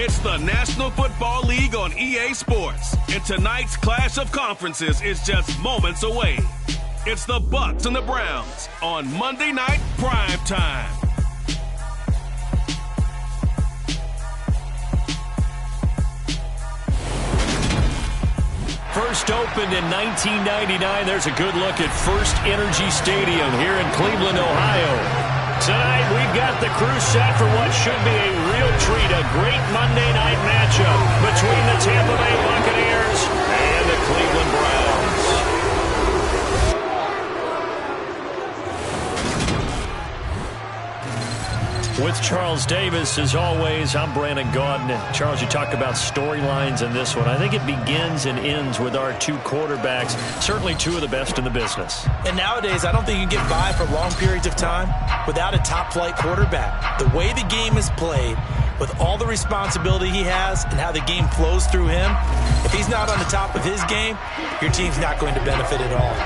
It's the National Football League on EA Sports, and tonight's clash of conferences is just moments away. It's the Bucs and the Browns on Monday Night Prime Time. First opened in 1999. There's a good look at First Energy Stadium here in Cleveland, Ohio. Tonight, we've got the crew set for what should be a real treat, a great Monday night matchup between the Tampa Bay Buccaneers and the Cleveland Browns. With Charles Davis, as always, I'm Brandon Gaudin. Charles, you talk about storylines in this one. I think it begins and ends with our two quarterbacks, certainly two of the best in the business. And nowadays, I don't think you can get by for long periods of time without a top-flight quarterback. The way the game is played, with all the responsibility he has and how the game flows through him, if he's not on the top of his game, your team's not going to benefit at all.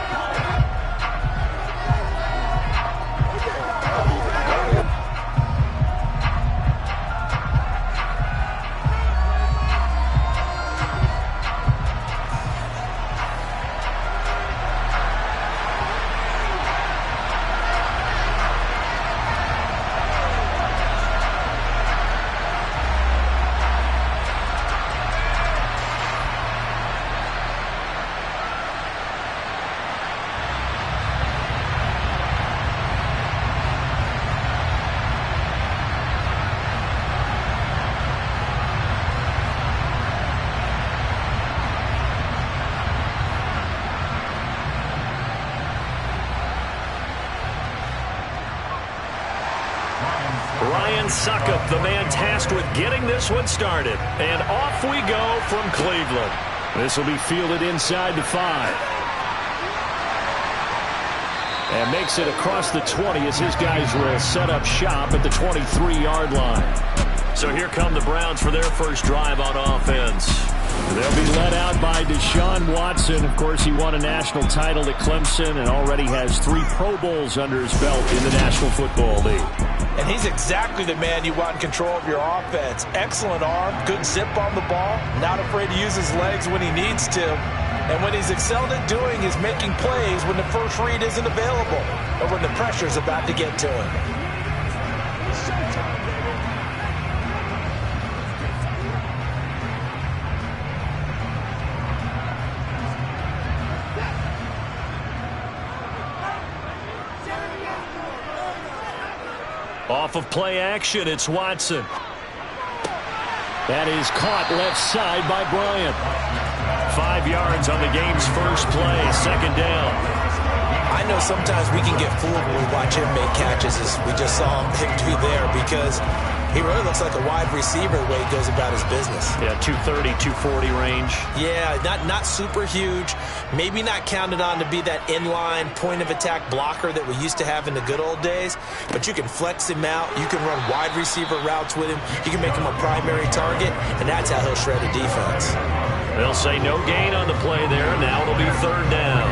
Suckup, the man tasked with getting this one started. And off we go from Cleveland. This will be fielded inside the 5. And makes it across the 20 as his guys will set up shop at the 23-yard line. So here come the Browns for their first drive on offense. They'll be led out by Deshaun Watson. Of course, he won a national title at Clemson and already has 3 Pro Bowls under his belt in the National Football League. And he's exactly the man you want in control of your offense. Excellent arm, good zip on the ball, not afraid to use his legs when he needs to. And what he's excelled at doing is making plays when the first read isn't available or when the pressure's about to get to him. Off of play action, it's Watson. That is caught left side by Bryant. 5 yards on the game's first play, second down. I know sometimes we can get fooled when we watch him make catches, as we just saw him do there, because he really looks like a wide receiver the way he goes about his business. Yeah, 230, 240 range. Yeah, not super huge. Maybe not counted on to be that inline point-of-attack blocker that we used to have in the good old days. But you can flex him out. You can run wide receiver routes with him. You can make him a primary target, and that's how he'll shred a defense. They'll say no gain on the play there. Now it'll be third down.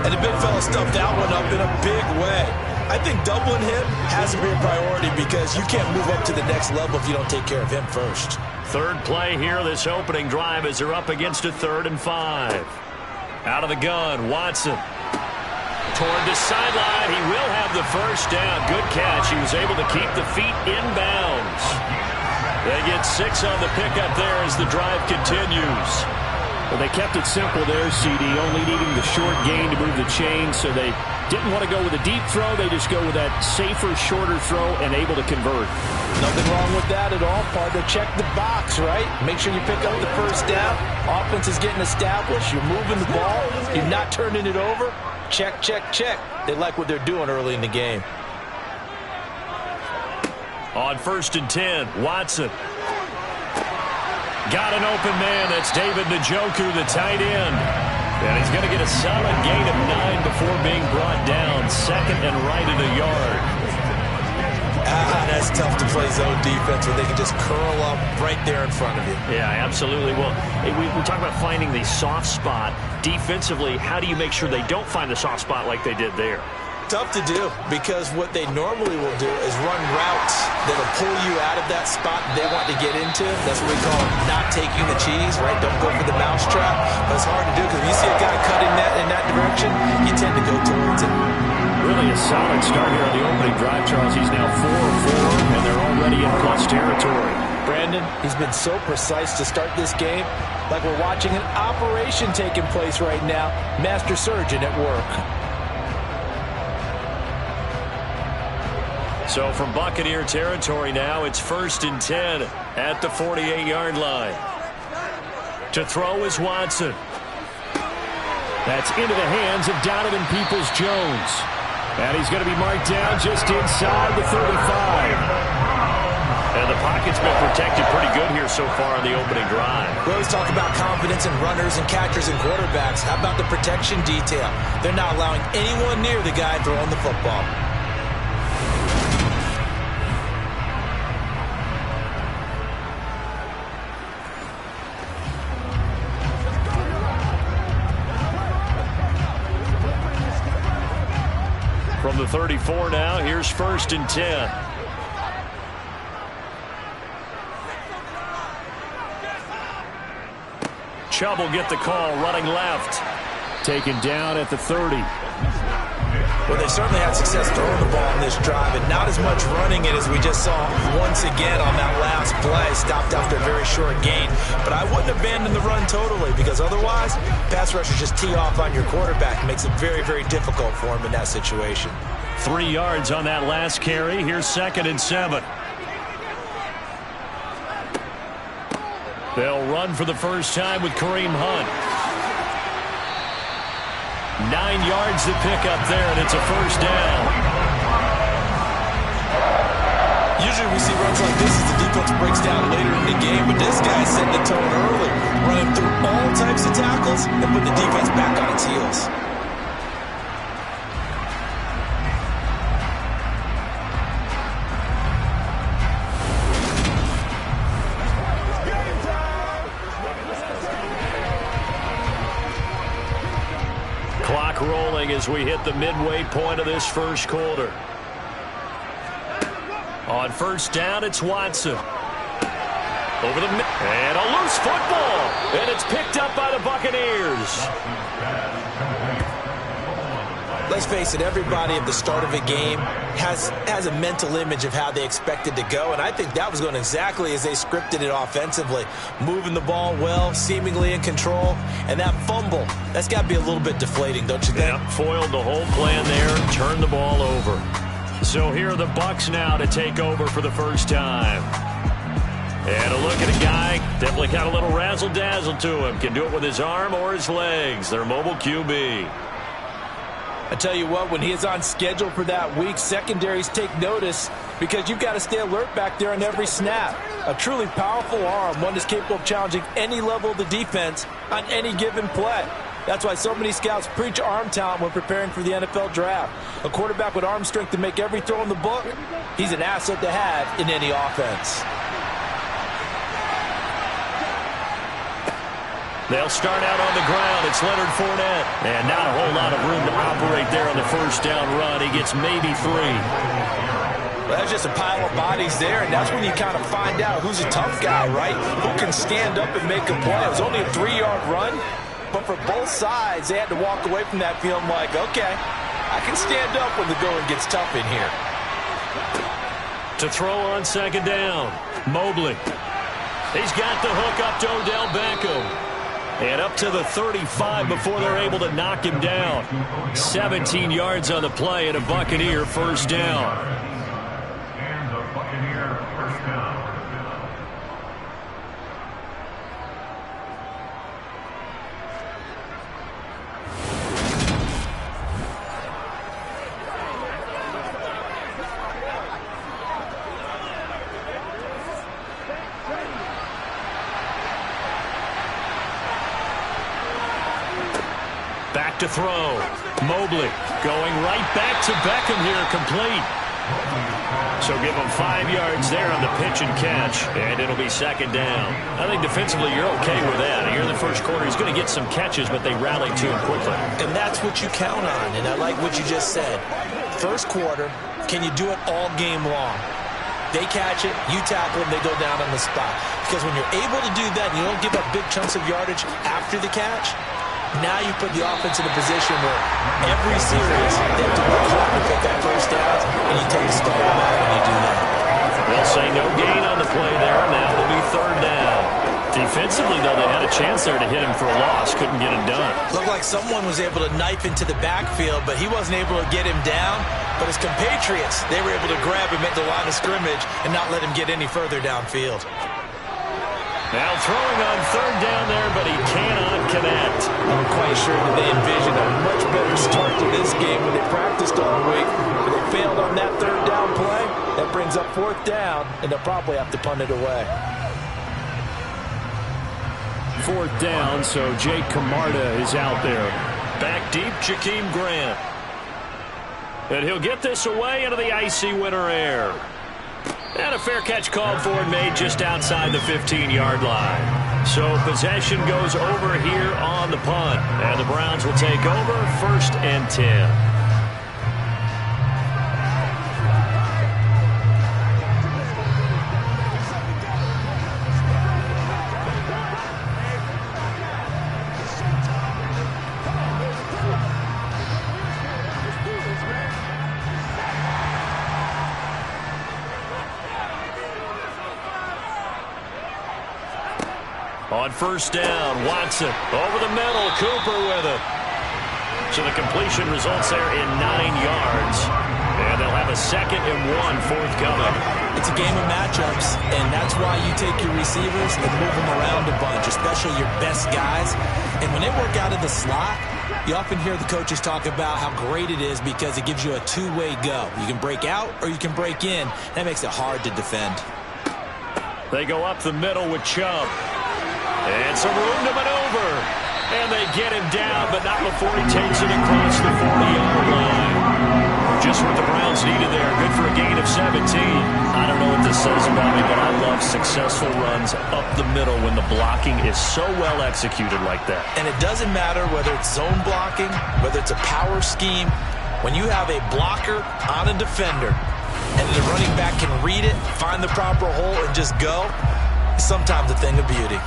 And the big fella stuffed that one up in a big way. I think doubling him has to be a priority because you can't move up to the next level if you don't take care of him first. Third play here, this opening drive, as they're up against a 3rd and 5. Out of the gun, Watson. Toward the sideline, he will have the first down. Good catch. He was able to keep the feet inbounds. They get 6 on the pickup there as the drive continues. Well, they kept it simple there, CD, only needing the short gain to move the chain, so they didn't want to go with a deep throw. They just go with that safer, shorter throw and able to convert. Nothing wrong with that at all. Partner, check the box, right? Make sure you pick up the first down. Offense is getting established. You're moving the ball. You're not turning it over. Check, check, check. They like what they're doing early in the game. On 1st and 10, Watson. Got an open man. That's David Njoku, the tight end. And he's going to get a solid gain of 9 before being brought down. Second and right at a yard. That's tough to play zone defense when they can just curl up right there in front of you. Yeah, absolutely. Well, we talk about finding the soft spot. Defensively, how do you make sure they don't find the soft spot like they did there? tough to do because what they normally will do is run routes that'll pull you out of that spot they want to get into. That's what we call not taking the cheese, right? Don't go for the mousetrap. But it's hard to do because when you see a guy cutting that in that direction, you tend to go towards it. Really a solid start here on the opening drive, Charles. He's now 4 of 4, and they're already in plus territory. Brandon, he's been so precise to start this game, like we're watching an operation taking place right now. Master surgeon at work. So from Buccaneer territory now, it's 1st and 10 at the 48-yard line. To throw is Watson. That's into the hands of Donovan Peoples-Jones. And he's going to be marked down just inside the 35. And the pocket's been protected pretty good here so far on the opening drive. We always talk about confidence in runners and catchers and quarterbacks. How about the protection detail? They're not allowing anyone near the guy throwing the football. From the 34 now, here's 1st and 10. Chubb will get the call, running left. Taken down at the 30. Well, they certainly had success throwing the ball on this drive, and not as much running it as we just saw once again on that last play. Stopped after a very short gain. But I wouldn't abandon the run totally, because otherwise, pass rushers just tee off on your quarterback. It makes it very, very difficult for him in that situation. 3 yards on that last carry. Here's 2nd and 7. They'll run for the first time with Kareem Hunt. 9 yards to pick up there, and it's a first down. Usually we see runs like this as the defense breaks down later in the game, but this guy set the tone early, running through all types of tackles and put the defense back on its heels. Clock rolling as we hit the midway point of this first quarter. On first down, it's Watson. Over the and a loose football, and it's picked up by the Buccaneers. Let's face it, everybody at the start of a game has a mental image of how they expect it to go, and I think that was going exactly as they scripted it offensively. Moving the ball well, seemingly in control, and that fumble, that's got to be a little bit deflating, don't you think? Yeah, foiled the whole plan there, turned the ball over. So here are the Bucs now to take over for the first time. And a look at a guy, definitely got a little razzle-dazzle to him. Can do it with his arm or his legs. Their mobile QB. I tell you what, when he is on schedule for that week, secondaries take notice because you've got to stay alert back there on every snap. A truly powerful arm, one that's capable of challenging any level of the defense on any given play. That's why so many scouts preach arm talent when preparing for the NFL draft. A quarterback with arm strength to make every throw in the book, he's an asset to have in any offense. They'll start out on the ground. It's Leonard Fournette. And not a whole lot of room to operate there on the first down run. He gets maybe 3. Well, that's just a pile of bodies there, and that's when you kind of find out who's a tough guy, right? Who can stand up and make a play. It was only a 3-yard run, but for both sides, they had to walk away from that feeling like, okay, I can stand up when the going gets tough in here. To throw on second down, Mobley. He's got the hook up to Odell Beckham. And up to the 35 before they're able to knock him down. 17 yards on the play and a Buccaneer first down. And a Buccaneer first down. Back to throw. Mobley going right back to Beckham here, complete. So give him 5 yards there on the pitch and catch, and it'll be second down. I think defensively you're okay with that. Here in the first quarter, he's going to get some catches, but they rallied to him quickly. And that's what you count on, and I like what you just said. first quarter, can you do it all game long? They catch it, you tackle them, they go down on the spot. Because when you're able to do that and you don't give up big chunks of yardage after the catch, now you put the offense in a position where every series they have to work hard to pick that first down, and you take a step back when you do that. They'll say no gain on the play there. Now it'll be third down. Defensively, though, they had a chance there to hit him for a loss. Couldn't get it done. Looked like someone was able to knife into the backfield, but he wasn't able to get him down. But his compatriots, they were able to grab him at the line of scrimmage and not let him get any further downfield. Now throwing on third down there, but he cannot connect. I'm quite sure that they envisioned a much better start to this game when they practiced all week. But they failed on that third down play. That brings up fourth down, and they'll probably have to punt it away. Fourth down, so Jake Camarda is out there. Back deep, Jakeem Grant. And he'll get this away into the icy winter air. And a fair catch called for and made just outside the 15-yard line. So possession goes over here on the punt. And the Browns will take over, 1st and 10. On first down, Watson over the middle, Cooper with it. So the completion results there in 9 yards. And they'll have a 2nd and 1 forthcoming. It's a game of matchups, and that's why you take your receivers and move them around a bunch, especially your best guys. And when they work out of the slot, you often hear the coaches talk about how great it is because it gives you a two-way go. You can break out or you can break in. That makes it hard to defend. They go up the middle with Chubb. And some room to maneuver. And they get him down, but not before he takes it across the 40-yard line. Just what the Browns needed there. Good for a gain of 17. I don't know what this says about me, but I love successful runs up the middle when the blocking is so well executed like that. And it doesn't matter whether it's zone blocking, whether it's a power scheme. When you have a blocker on a defender and the running back can read it, find the proper hole, and just go, it's sometimes a thing of beauty.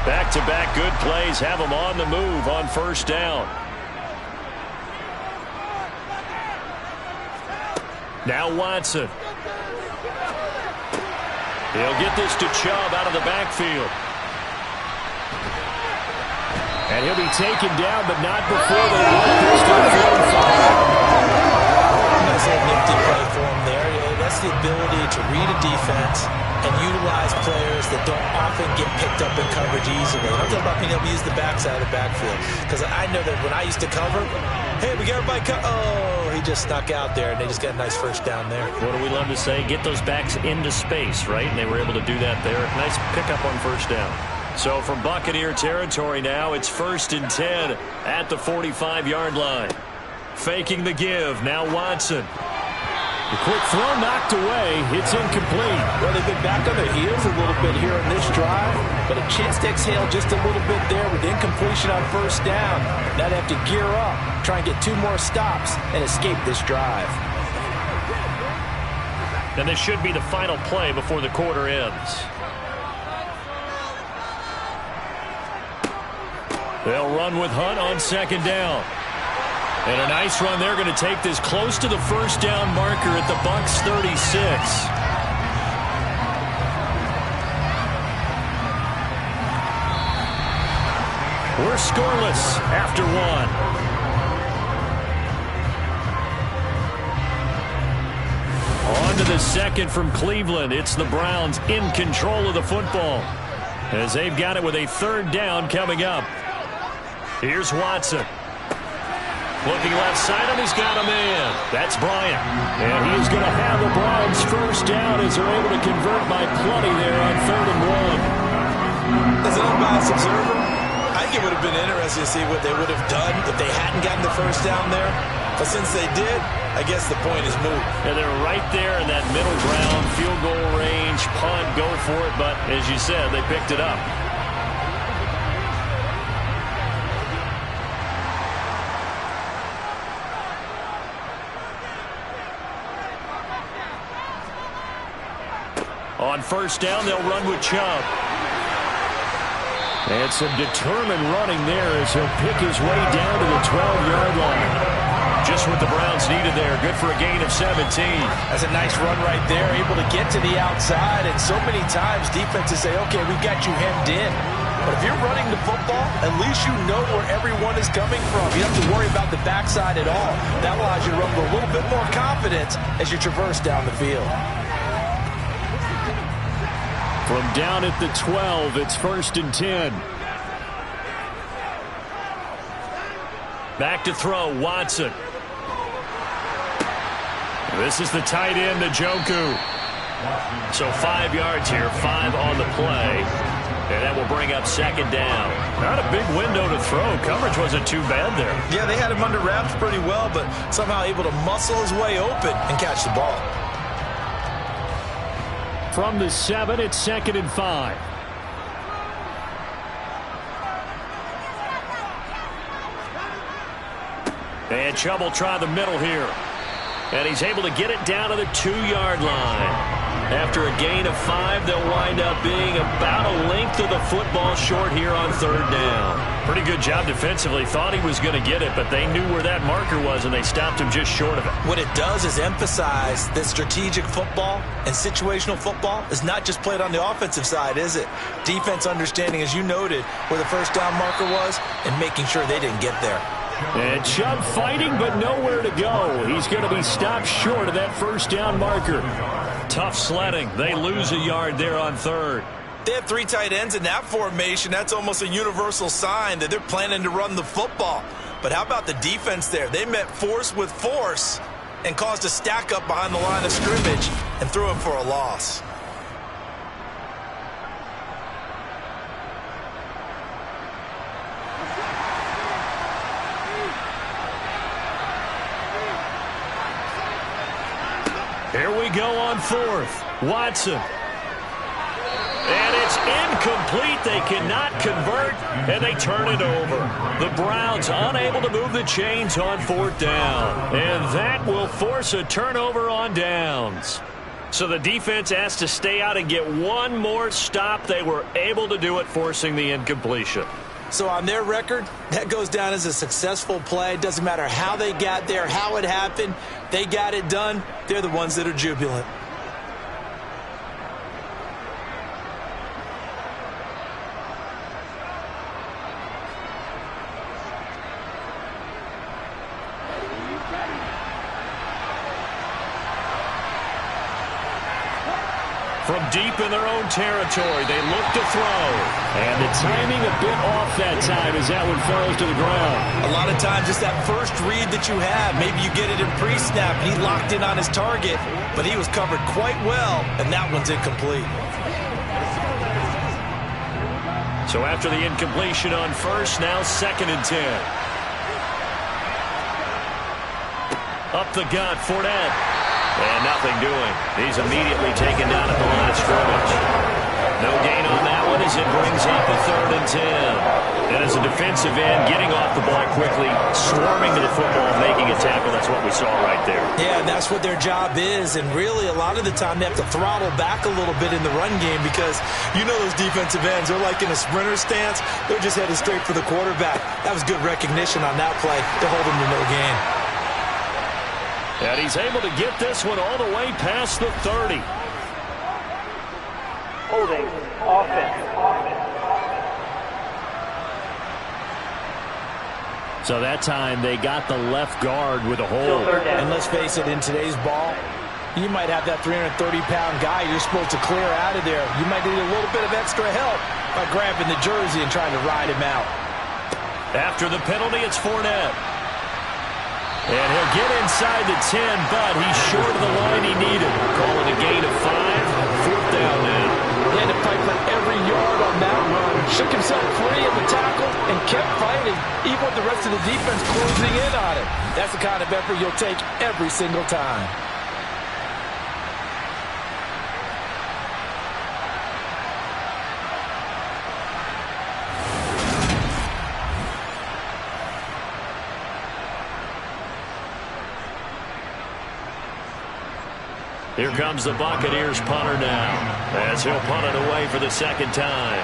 Back-to-back good plays have them on the move on first down. Now Watson. He'll get this to Chubb out of the backfield. And he'll be taken down, but not before they let this to the 45. Nice little nifty play for him there. That's the ability to read a defense and utilize players that don't often get picked up in coverage easily. I'm talking about being able to use the backside of the backfield. Because I know that when I used to cover, hey, we got everybody oh, he just snuck out there, and they just got a nice first down there. What do we love to say? Get those backs into space, right? And they were able to do that there. Nice pickup on first down. So from Buccaneer territory now, it's 1st and 10 at the 45-yard line. Faking the give, now Watson. The quick throw knocked away. It's incomplete. Well, they've been back on their heels a little bit here on this drive, but a chance to exhale just a little bit there with incompletion on first down. Now they have to gear up, try and get 2 more stops, and escape this drive. And this should be the final play before the quarter ends. They'll run with Hunt on 2nd down. And a nice run. They're going to take this close to the first down marker at the Bucs 36. We're scoreless after 1. On to the 2nd from Cleveland. It's the Browns in control of the football as they've got it with a 3rd down coming up. Here's Watson. Looking left side, and he's got a man. That's Bryant. And he's going to have the Browns first down as they're able to convert by plenty there on 3rd and 1. As an unbiased observer, I think it would have been interesting to see what they would have done if they hadn't gotten the first down there. But since they did, I guess the point is moot. And they're right there in that middle ground, field goal range, punt, go for it. But as you said, they picked it up. On first down, they'll run with Chubb. And some determined running there as he'll pick his way down to the 12-yard line. Just what the Browns needed there. Good for a gain of 17. That's a nice run right there, able to get to the outside. And so many times defenses say, okay, we've got you hemmed in. But if you're running the football, at least you know where everyone is coming from. You don't have to worry about the backside at all. That allows you to run with a little bit more confidence as you traverse down the field. From down at the 12, it's 1st and 10. Back to throw, Watson. This is the tight end, Njoku. So 5 yards here, 5 on the play. And that will bring up 2nd down. Not a big window to throw. Coverage wasn't too bad there. Yeah, they had him under wraps pretty well, but somehow able to muscle his way open and catch the ball. From the 7, it's 2nd and 5. And Chubb will try the middle here. And he's able to get it down to the 2-yard line. After a gain of 5, they'll wind up being about a length of the football short here on 3rd down. Pretty good job defensively. Thought he was going to get it, but they knew where that marker was, and they stopped him just short of it. What it does is emphasize that strategic football and situational football is not just played on the offensive side, is it? Defense understanding, as you noted, where the 1st down marker was and making sure they didn't get there. And Chubb fighting, but nowhere to go. He's going to be stopped short of that 1st down marker. Tough sledding. They lose a yard there on 3rd. They have 3 tight ends in that formation. That's almost a universal sign that they're planning to run the football. But how about the defense there? They met force with force and caused a stack up behind the line of scrimmage and threw him for a loss. Here we go on 4th. Watson. And it's incomplete. They cannot convert, and they turn it over. The Browns unable to move the chains on 4th down. And that will force a turnover on downs. So the defense has to stay out and get one more stop. They were able to do it, forcing the incompletion. So on their record, that goes down as a successful play. Doesn't matter how they got there, how it happened. They got it done. They're the ones that are jubilant. From deep in their own territory, they look to throw. And the timing a bit off that time as that one falls to the ground. A lot of times it's that first read that you have. Maybe you get it in pre-snap. He locked in on his target, but he was covered quite well, and that one's incomplete. So after the incompletion on 1st, now 2nd and 10. Up the gut, Fournette. And nothing doing. He's immediately taken down at the line of scrimmage. No gain on that one as it brings up a 3rd and 10. And as a defensive end, getting off the ball quickly, swarming to the football, making a tackle. That's what we saw right there. Yeah, and that's what their job is. And really, a lot of the time, they have to throttle back a little bit in the run game because you know those defensive ends, they're like in a sprinter stance. They're just headed straight for the quarterback. That was good recognition on that play to hold him to no gain. And he's able to get this one all the way past the 30. Holding offense. So that time they got the left guard with a hold. And let's face it, in today's ball, you might have that 330-pound guy you're supposed to clear out of there. You might need a little bit of extra help by grabbing the jersey and trying to ride him out. After the penalty, it's Fournette. And he'll get inside the 10, but he's short of the line he needed. Calling a gain of 5, 4th down now. He had to fight for every yard on that run. Shook himself free of the tackle and kept fighting, even with the rest of the defense closing in on it. That's the kind of effort you'll take every single time. Here comes the Buccaneers punter now, as he'll punt it away for the second time.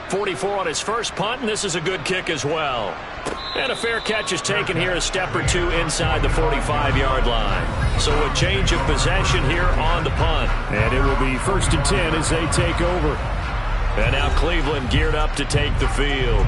44 on his first punt, and this is a good kick as well. And a fair catch is taken here, a step or two inside the 45-yard line. So a change of possession here on the punt. And it will be 1st and 10 as they take over. And now Cleveland geared up to take the field.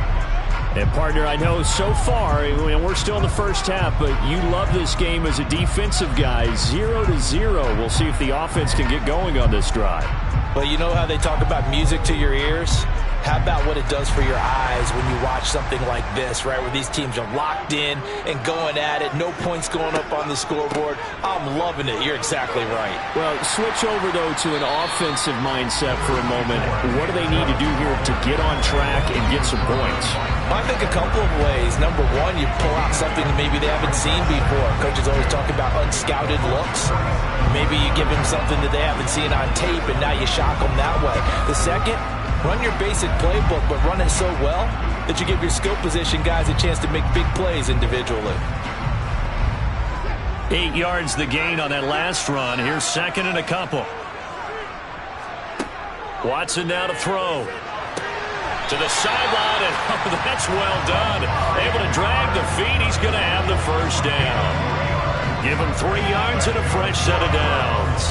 And, partner, I know so far, we're still in the first half, but you love this game as a defensive guy. 0-0. We'll see if the offense can get going on this drive. Well, you know how they talk about music to your ears? How about what it does for your eyes when you watch something like this, right, where these teams are locked in and going at it, no points going up on the scoreboard? I'm loving it. You're exactly right. Well, switch over, though, to an offensive mindset for a moment. What do they need to do here to get on track and get some points? I think a couple of ways. Number one, you pull out something that maybe they haven't seen before. Coaches always talk about unscouted looks. Maybe you give them something that they haven't seen on tape, and now you shock them that way. The second, run your basic playbook, but run it so well that you give your skill position guys a chance to make big plays individually. 8 yards the gain on that last run. Here's second and a couple. Watson now to throw. To the sideline, and that's well done. Able to drag the feet. He's going to have the first down. Give him 3 yards and a fresh set of downs.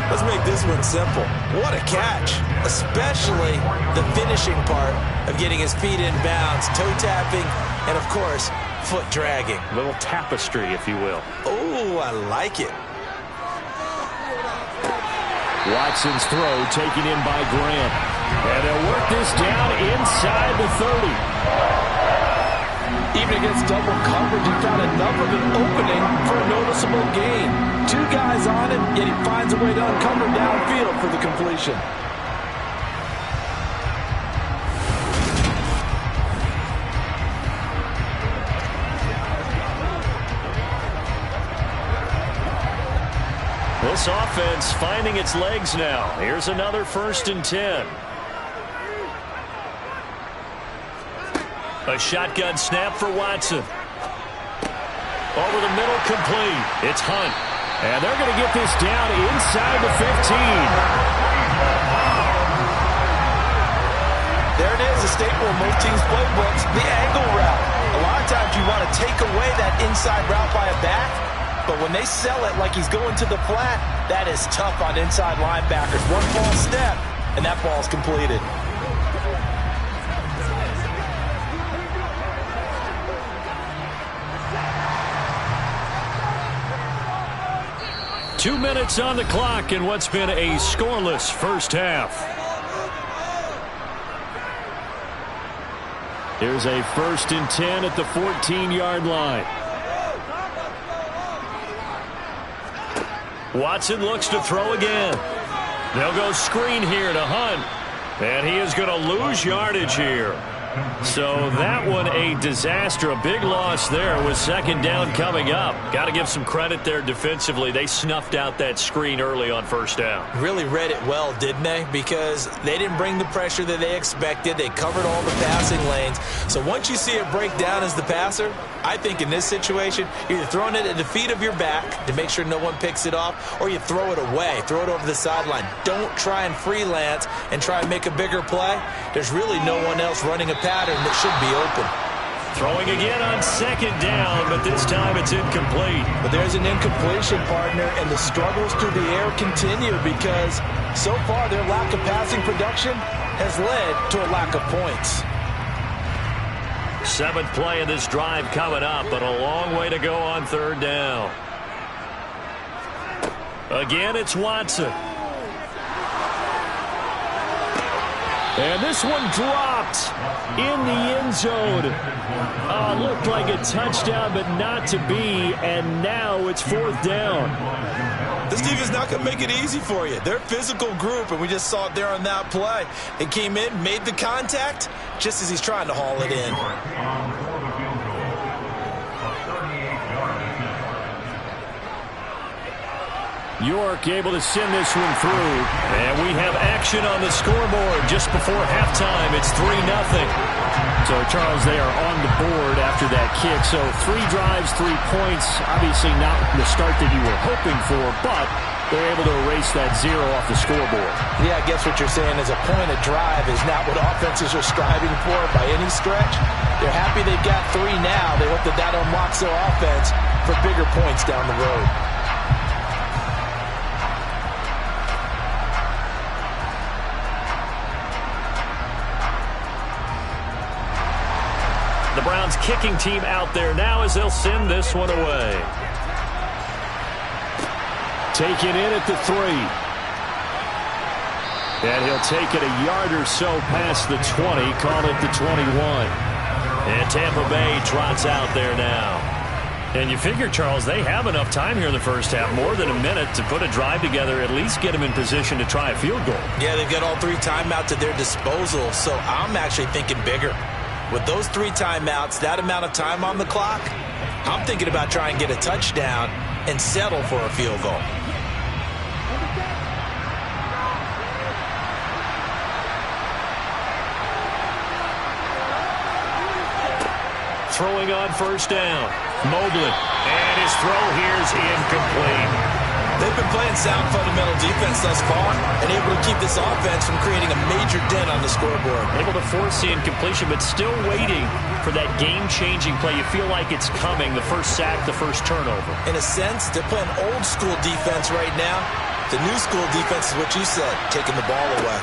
Let's make this one simple. What a catch, especially the finishing part of getting his feet in bounds, toe tapping, and, of course, foot dragging. A little tapestry, if you will. Oh, I like it. Watson's throw taken in by Grant. And they'll work this down inside the 30. Even against double coverage, he found enough of an opening for a noticeable gain. 2 guys on him, yet he finds a way to uncover downfield for the completion. This offense finding its legs now. Here's another 1st and 10. A shotgun snap for Watson. Over the middle, complete. It's Hunt. And they're going to get this down inside the 15. There it is, a staple of most teams' playbooks, the angle route. A lot of times you want to take away that inside route by a back, but when they sell it like he's going to the flat, that is tough on inside linebackers. One false step, and that ball's completed. 2 minutes on the clock in what's been a scoreless first half. Here's a 1st and 10 at the 14-yard line. Watson looks to throw again. They'll go screen here to Hunt. And he is going to lose yardage here. So that one a disaster. A big loss there with second down coming up. Got to give some credit there defensively. They snuffed out that screen early on first down. Really read it well, didn't they? Because they didn't bring the pressure that they expected. They covered all the passing lanes. So once you see it break down as the passer, I think in this situation, you're either throwing it at the feet of your back to make sure no one picks it off, or you throw it away, throw it over the sideline. Don't try and freelance and try and make a bigger play. There's really no one else running a pattern that should be open. Throwing again on second down, but this time it's incomplete. But there's an incompletion, partner, and the struggles through the air continue because so far their lack of passing production has led to a lack of points. 7th play of this drive coming up, but a long way to go on third down. Again, it's Watson. And this one dropped in the end zone. Looked like a touchdown, but not to be. And now it's 4th down. This defense is not going to make it easy for you. They're a physical group, and we just saw it there on that play. It came in, made the contact, just as he's trying to haul it in. York able to send this one through. And we have action on the scoreboard just before halftime. It's 3-0. So, Charles, they are on the board after that kick. So 3 drives, 3 points. Obviously not the start that you were hoping for, but they're able to erase that 0 off the scoreboard. Yeah, I guess what you're saying is a point of drive is not what offenses are striving for by any stretch. They're happy they've got 3 now. They hope that that unlocks their offense for bigger points down the road. The Browns kicking team out there now as they'll send this one away. Taken in at the 3. And he'll take it a yard or so past the 20, call it the 21. And Tampa Bay trots out there now. And you figure, Charles, they have enough time here in the first half, more than a minute, to put a drive together, at least get them in position to try a field goal. Yeah, they've got all 3 timeouts at their disposal, so I'm actually thinking bigger. With those 3 timeouts, that amount of time on the clock, I'm thinking about trying to get a touchdown and settle for a field goal. Throwing on first down. Mobley. And his throw here is incomplete. They've been playing sound fundamental defense thus far and able to keep this offense from creating a major dent on the scoreboard. Able to force the incompletion, but still waiting for that game-changing play. You feel like it's coming, the first sack, the first turnover. In a sense, they're playing old-school defense right now. The new-school defense is what you said, taking the ball away.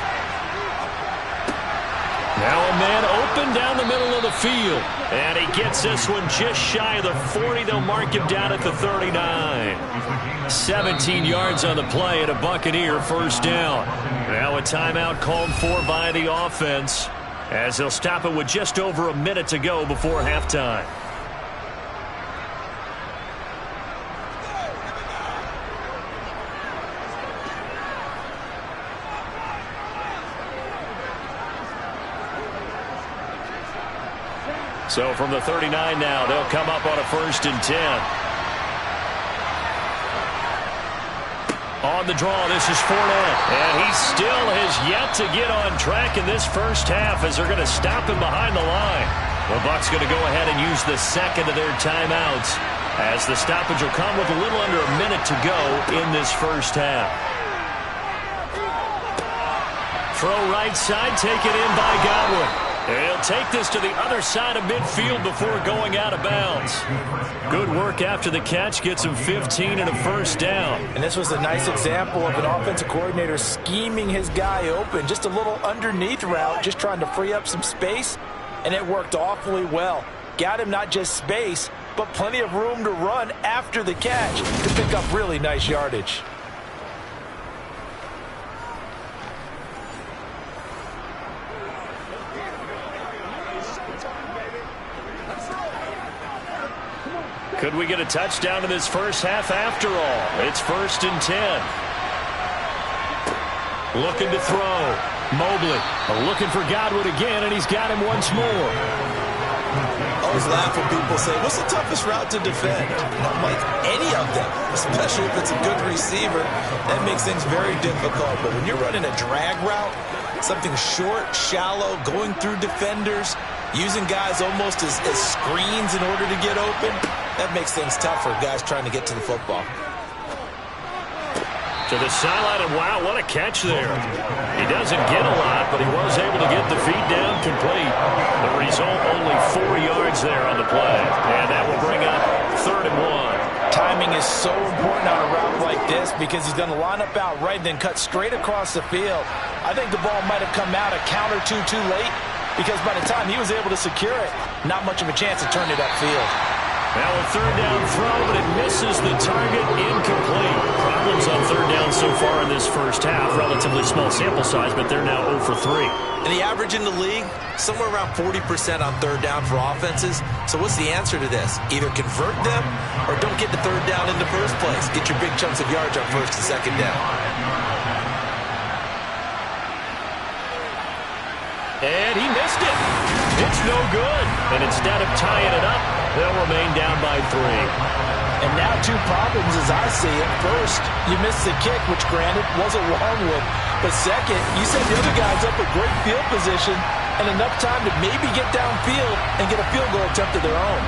Now a man open down the middle of the field. And he gets this one just shy of the 40. They'll mark him down at the 39. 17 yards on the play and a Buccaneer first down. Now a timeout called for by the offense as they'll stop it with just over a minute to go before halftime. So from the 39 now, they'll come up on a 1st and 10. On the draw, this is Fournette. And he still has yet to get on track in this first half as they're going to stop him behind the line. The Bucs going to go ahead and use the second of their timeouts as the stoppage will come with a little under a minute to go in this first half. Throw right side, taken in by Godwin. He'll take this to the other side of midfield before going out of bounds. Good work after the catch. Gets him 15 and a first down. And this was a nice example of an offensive coordinator scheming his guy open. Just a little underneath route, just trying to free up some space. And it worked awfully well. Got him not just space, but plenty of room to run after the catch to pick up really nice yardage. Could we get a touchdown in this first half after all? It's 1st and 10. Looking to throw. Mobley looking for Godwin again, and he's got him once more. I always laugh when people say, what's the toughest route to defend? And I'm like, any of them, especially if it's a good receiver. That makes things very difficult. But when you're running a drag route, something short, shallow, going through defenders, using guys almost as screens in order to get open, that makes things tough for guys trying to get to the football. To the sideline, and wow, what a catch there. He doesn't get a lot, but he was able to get the feet down complete. The result, only 4 yards there on the play. And that will bring up 3rd and 1. Timing is so important on a route like this because he's going to line up out right, then cut straight across the field. I think the ball might have come out a count or two too late because by the time he was able to secure it, not much of a chance to turn it upfield. Now a 3rd down throw, but it misses the target, incomplete. Problems on 3rd down so far in this first half. Relatively small sample size, but they're now 0 for 3. And the average in the league, somewhere around 40% on third down for offenses. So what's the answer to this? Either convert them or don't get the third down in the first place. Get your big chunks of yards on first and second down. And he missed it. It's no good. And instead of tying it up, they'll remain down by 3. And now 2 problems as I see it. First, you missed the kick, which granted was a long one. But second, you set the other guys up with great field position and enough time to maybe get downfield and get a field goal attempt of their own.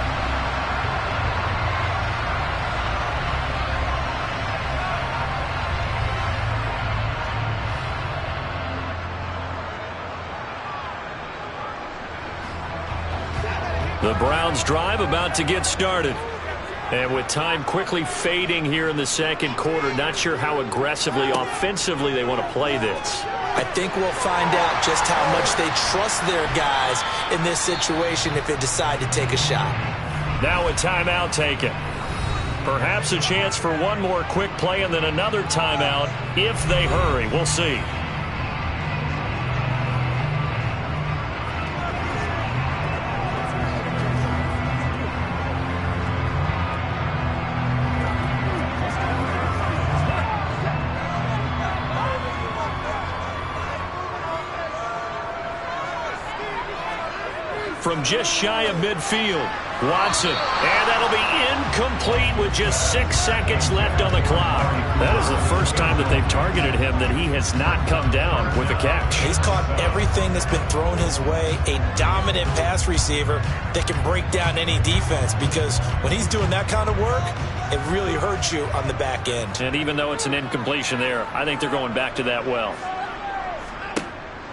The Browns drive about to get started. And with time quickly fading here in the second quarter, not sure how aggressively, offensively they want to play this. I think we'll find out just how much they trust their guys in this situation if they decide to take a shot. Now a timeout taken. Perhaps a chance for one more quick play and then another timeout if they hurry. We'll see. From just shy of midfield, Watson. And that'll be incomplete with just 6 seconds left on the clock. That is the first time that they've targeted him that he has not come down with a catch. He's caught everything that's been thrown his way. A dominant pass receiver that can break down any defense, because when he's doing that kind of work, it really hurts you on the back end. And even though it's an incompletion there, I think they're going back to that well.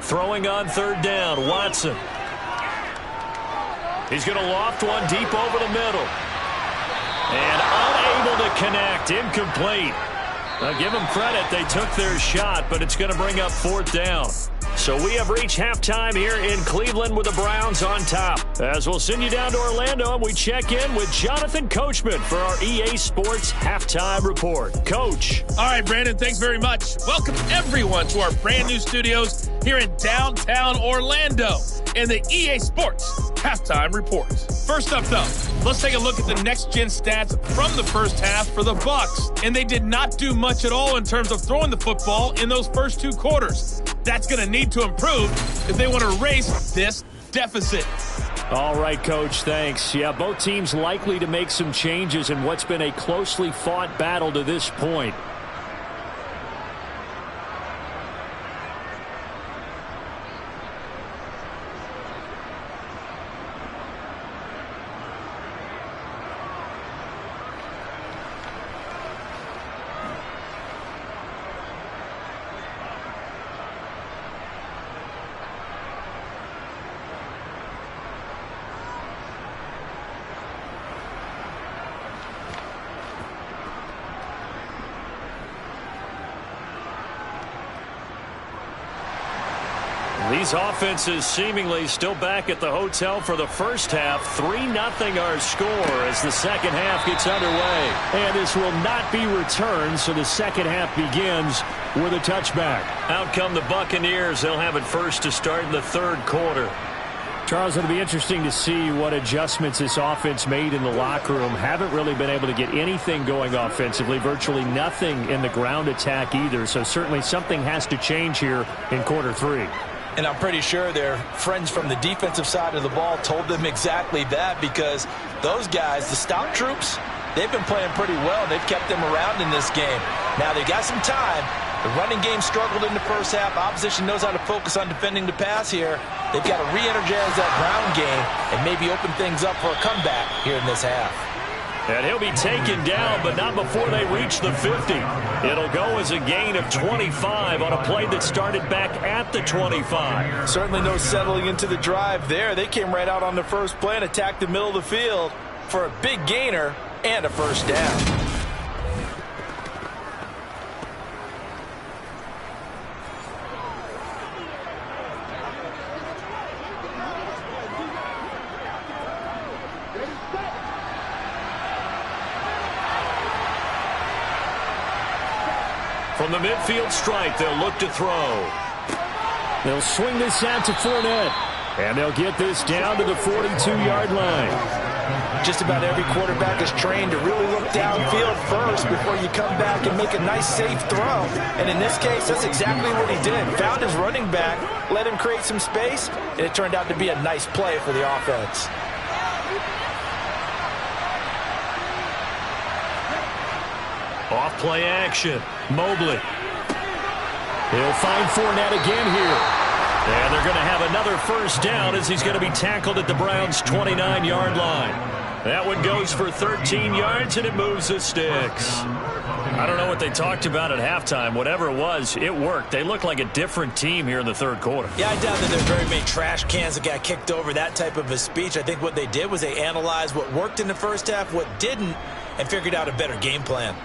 Throwing on third down, Watson. He's going to loft one deep over the middle. And unable to connect. Incomplete. Now, give them credit. They took their shot, but it's going to bring up fourth down. So we have reached halftime here in Cleveland with the Browns on top. As we'll send you down to Orlando, and we check in with Jonathan Coachman for our EA Sports Halftime Report. Coach. All right, Brandon, thanks very much. Welcome, everyone, to our brand new studios here in downtown Orlando in the EA Sports Halftime Report. First up, though, let's take a look at the next-gen stats from the first half for the Bucs. And they did not do much at all in terms of throwing the football in those first 2 quarters. That's going to need to improve if they want to erase this deficit. All right, Coach, thanks. Yeah, both teams likely to make some changes in what's been a closely fought battle to this point. These offenses seemingly still back at the hotel for the first half. 3-0 our score as the second half gets underway. And this will not be returned, so the second half begins with a touchback. Out come the Buccaneers. They'll have it first to start in the third quarter. Charles, it'll be interesting to see what adjustments this offense made in the locker room. Haven't really been able to get anything going offensively. Virtually nothing in the ground attack either. So certainly something has to change here in quarter 3. And I'm pretty sure their friends from the defensive side of the ball told them exactly that, because those guys, the stop troops, they've been playing pretty well. They've kept them around in this game. Now they got some time. The running game struggled in the first half. Opposition knows how to focus on defending the pass here. They've got to re-energize that ground game and maybe open things up for a comeback here in this half. And he'll be taken down, but not before they reach the 50. It'll go as a gain of 25 on a play that started back at the 25. Certainly no settling into the drive there. They came right out on the first play and attacked the middle of the field for a big gainer and a first down. From the midfield stripe, they'll look to throw. They'll swing this out to Fournette. And they'll get this down to the 42-yard line. Just about every quarterback is trained to really look downfield first before you come back and make a nice, safe throw. And in this case, that's exactly what he did. Found his running back, let him create some space, and it turned out to be a nice play for the offense. Off play action. Mobley. He'll find Fournette again here. And they're going to have another first down as he's going to be tackled at the Browns' 29-yard line. That one goes for 13 yards, and it moves the sticks. I don't know what they talked about at halftime. Whatever it was, it worked. They look like a different team here in the third quarter. Yeah, I doubt that there are very many trash cans that got kicked over, that type of a speech. I think what they did was they analyzed what worked in the first half, what didn't, and figured out a better game plan.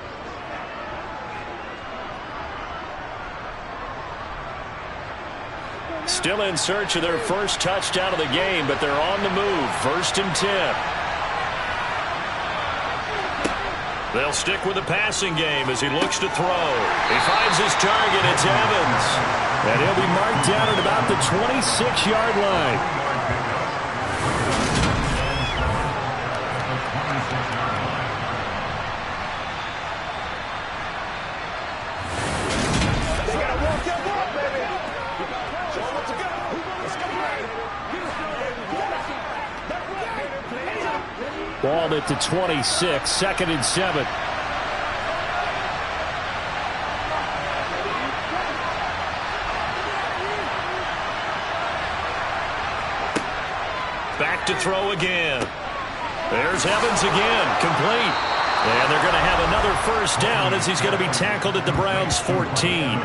Still in search of their first touchdown of the game, but they're on the move. 1st and 10. They'll stick with the passing game as he looks to throw. He finds his target. It's Evans. And he'll be marked down at about the 26-yard line. Ball at the 26, 2nd and 7. Back to throw again. There's Evans again, complete. And they're going to have another first down as he's going to be tackled at the Browns' 14.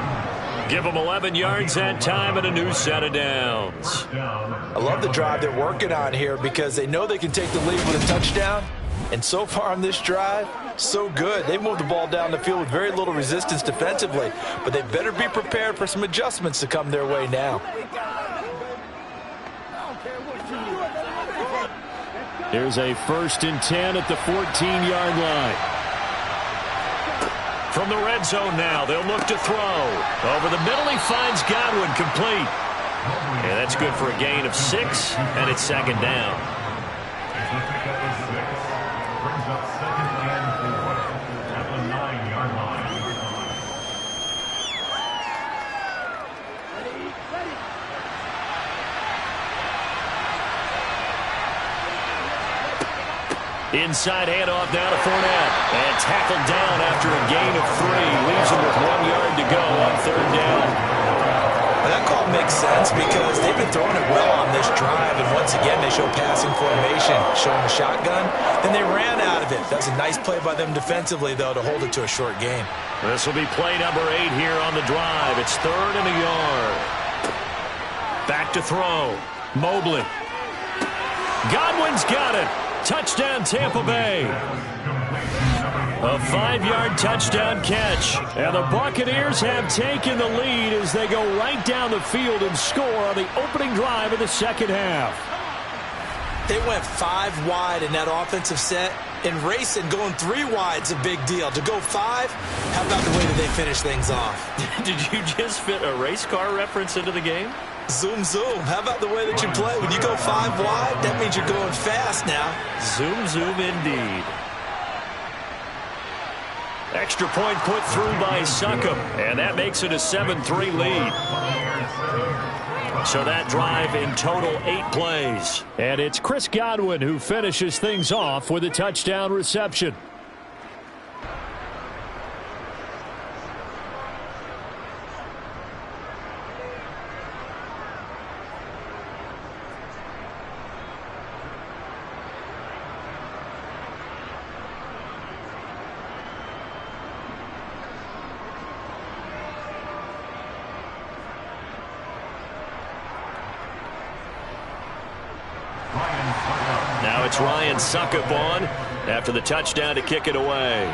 Give them 11 yards that time and a new set of downs. I love the drive they're working on here because they know they can take the lead with a touchdown. And so far on this drive, so good. They moved the ball down the field with very little resistance defensively. But they better be prepared for some adjustments to come their way now. Here's a 1st and 10 at the 14-yard line. From the red zone now, they'll look to throw. Over the middle, he finds Godwin, complete. And that's good for a gain of 6, and it's 2nd down. Brings up 2nd and 4 at the 9-yard line. Inside handoff now to Fournette. And tackled down after a gain of 3. Leaves him with 1 yard to go on 3rd down. Well, that call makes sense because they've been throwing it well on this drive. And once again, they show passing formation, showing a shotgun. Then they ran out of it. That's a nice play by them defensively, though, to hold it to a short gain. This will be play number 8 here on the drive. It's 3rd and a yard. Back to throw. Mobley. Godwin's got it. Touchdown, Tampa Bay. A 5-yard touchdown catch. And the Buccaneers have taken the lead as they go right down the field and score on the opening drive of the second half. They went 5 wide in that offensive set. And racing, going 3 wide is a big deal. To go 5, how about the way that they finish things off? Did you just fit a race car reference into the game? Zoom, zoom. How about the way that you play? When you go 5 wide, that means you're going fast now. Zoom, zoom indeed. Extra point put through by Succop, and that makes it a 7-3 lead. So that drive in total 8 plays. And it's Chris Godwin who finishes things off with a touchdown reception. Now it's Ryan Succop on after the touchdown to kick it away.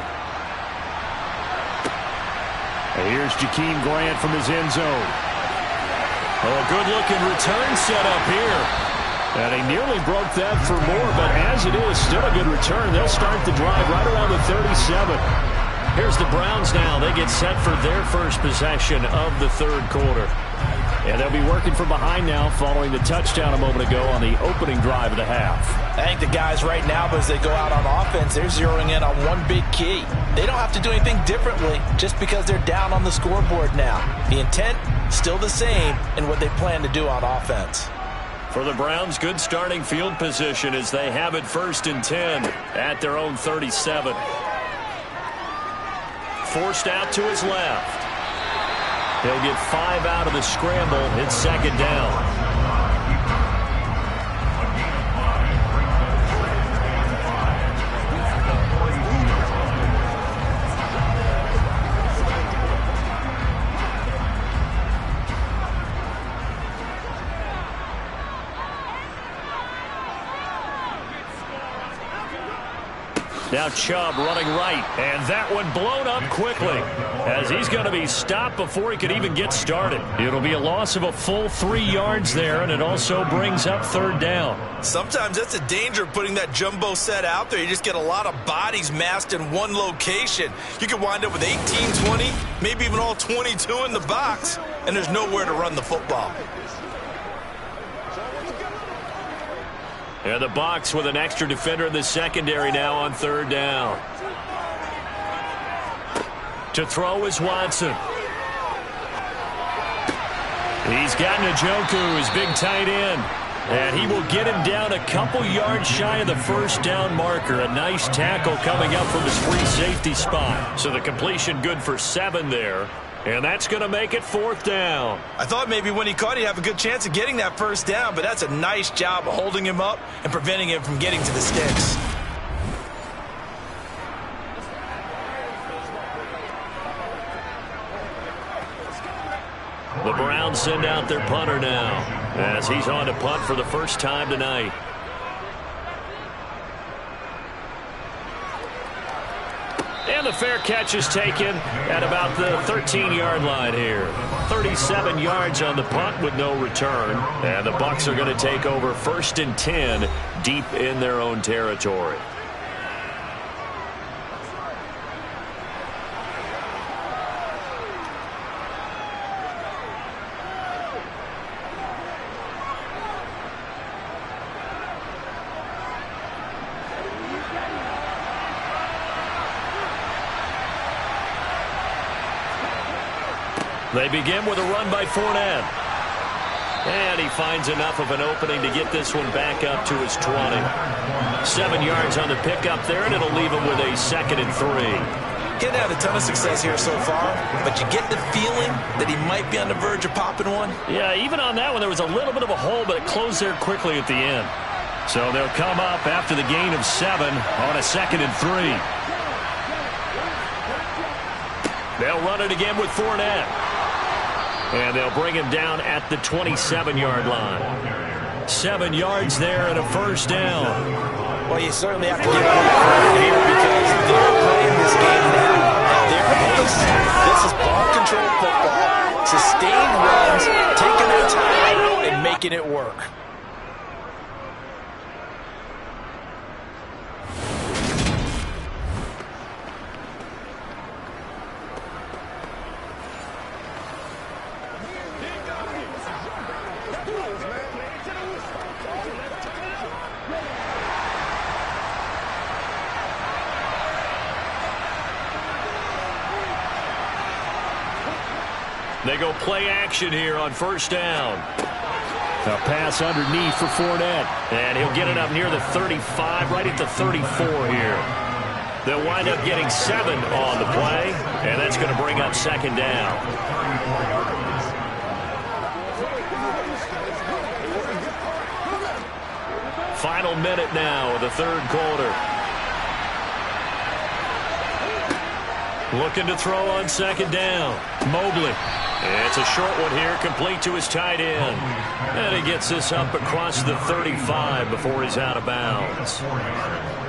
And here's Jakeem Grant from his end zone. Oh, good-looking return set up here. And he nearly broke that for more, but as it is, still a good return. They'll start the drive right around the 37. Here's the Browns now. They get set for their first possession of the third quarter. And they'll be working from behind now following the touchdown a moment ago on the opening drive of the half. I think the guys right now, as they go out on offense, they're zeroing in on one big key. They don't have to do anything differently just because they're down on the scoreboard now. The intent, still the same in what they plan to do on offense. For the Browns, good starting field position as they have it 1st and 10 at their own 37. Forced out to his left. He'll get 5 out of the scramble. It's 2nd down. Now Chubb running right, and that one blown up quickly as he's going to be stopped before he could even get started. It'll be a loss of a full 3 yards there, and it also brings up 3rd down. Sometimes that's a danger of putting that jumbo set out there. You just get a lot of bodies massed in one location. You could wind up with 18, 20, maybe even all 22 in the box, and there's nowhere to run the football. And the Bucs with an extra defender in the secondary now on 3rd down. To throw is Watson. He's got Njoku, his big tight end. And he will get him down a couple yards shy of the 1st down marker. A nice tackle coming up from his free safety spot. So the completion good for 7 there. And that's going to make it 4th down. I thought maybe when he caught, he'd have a good chance of getting that 1st down, but that's a nice job of holding him up and preventing him from getting to the sticks. The Browns send out their punter now as he's on to punt for the first time tonight. And the fair catch is taken at about the 13-yard line here. 37 yards on the punt with no return. And the Bucs are going to take over 1st and 10 deep in their own territory. They begin with a run by Fournette. And he finds enough of an opening to get this one back up to his 20. 7 yards on the pickup there, and it'll leave him with a 2nd and 3. Didn't have a ton of success here so far, but you get the feeling that he might be on the verge of popping one. Yeah, even on that one, there was a little bit of a hole, but it closed there quickly at the end. So they'll come up after the gain of 7 on a 2nd and 3. They'll run it again with Fournette. And they'll bring him down at the 27-yard line. 7 yards there and a 1st down. Well, you certainly have to give them credit here because they're playing this game now at their pace. This is ball control football. Sustained runs, taking their time, and making it work. They go play action here on 1st down. A pass underneath for Fournette. And he'll get it up near the 35, right at the 34 here. They'll wind up getting 7 on the play, and that's going to bring up 2nd down. Final minute now of the 3rd quarter. Looking to throw on 2nd down. Mobley. It's a short one here, complete to his tight end. And he gets this up across the 35 before he's out of bounds.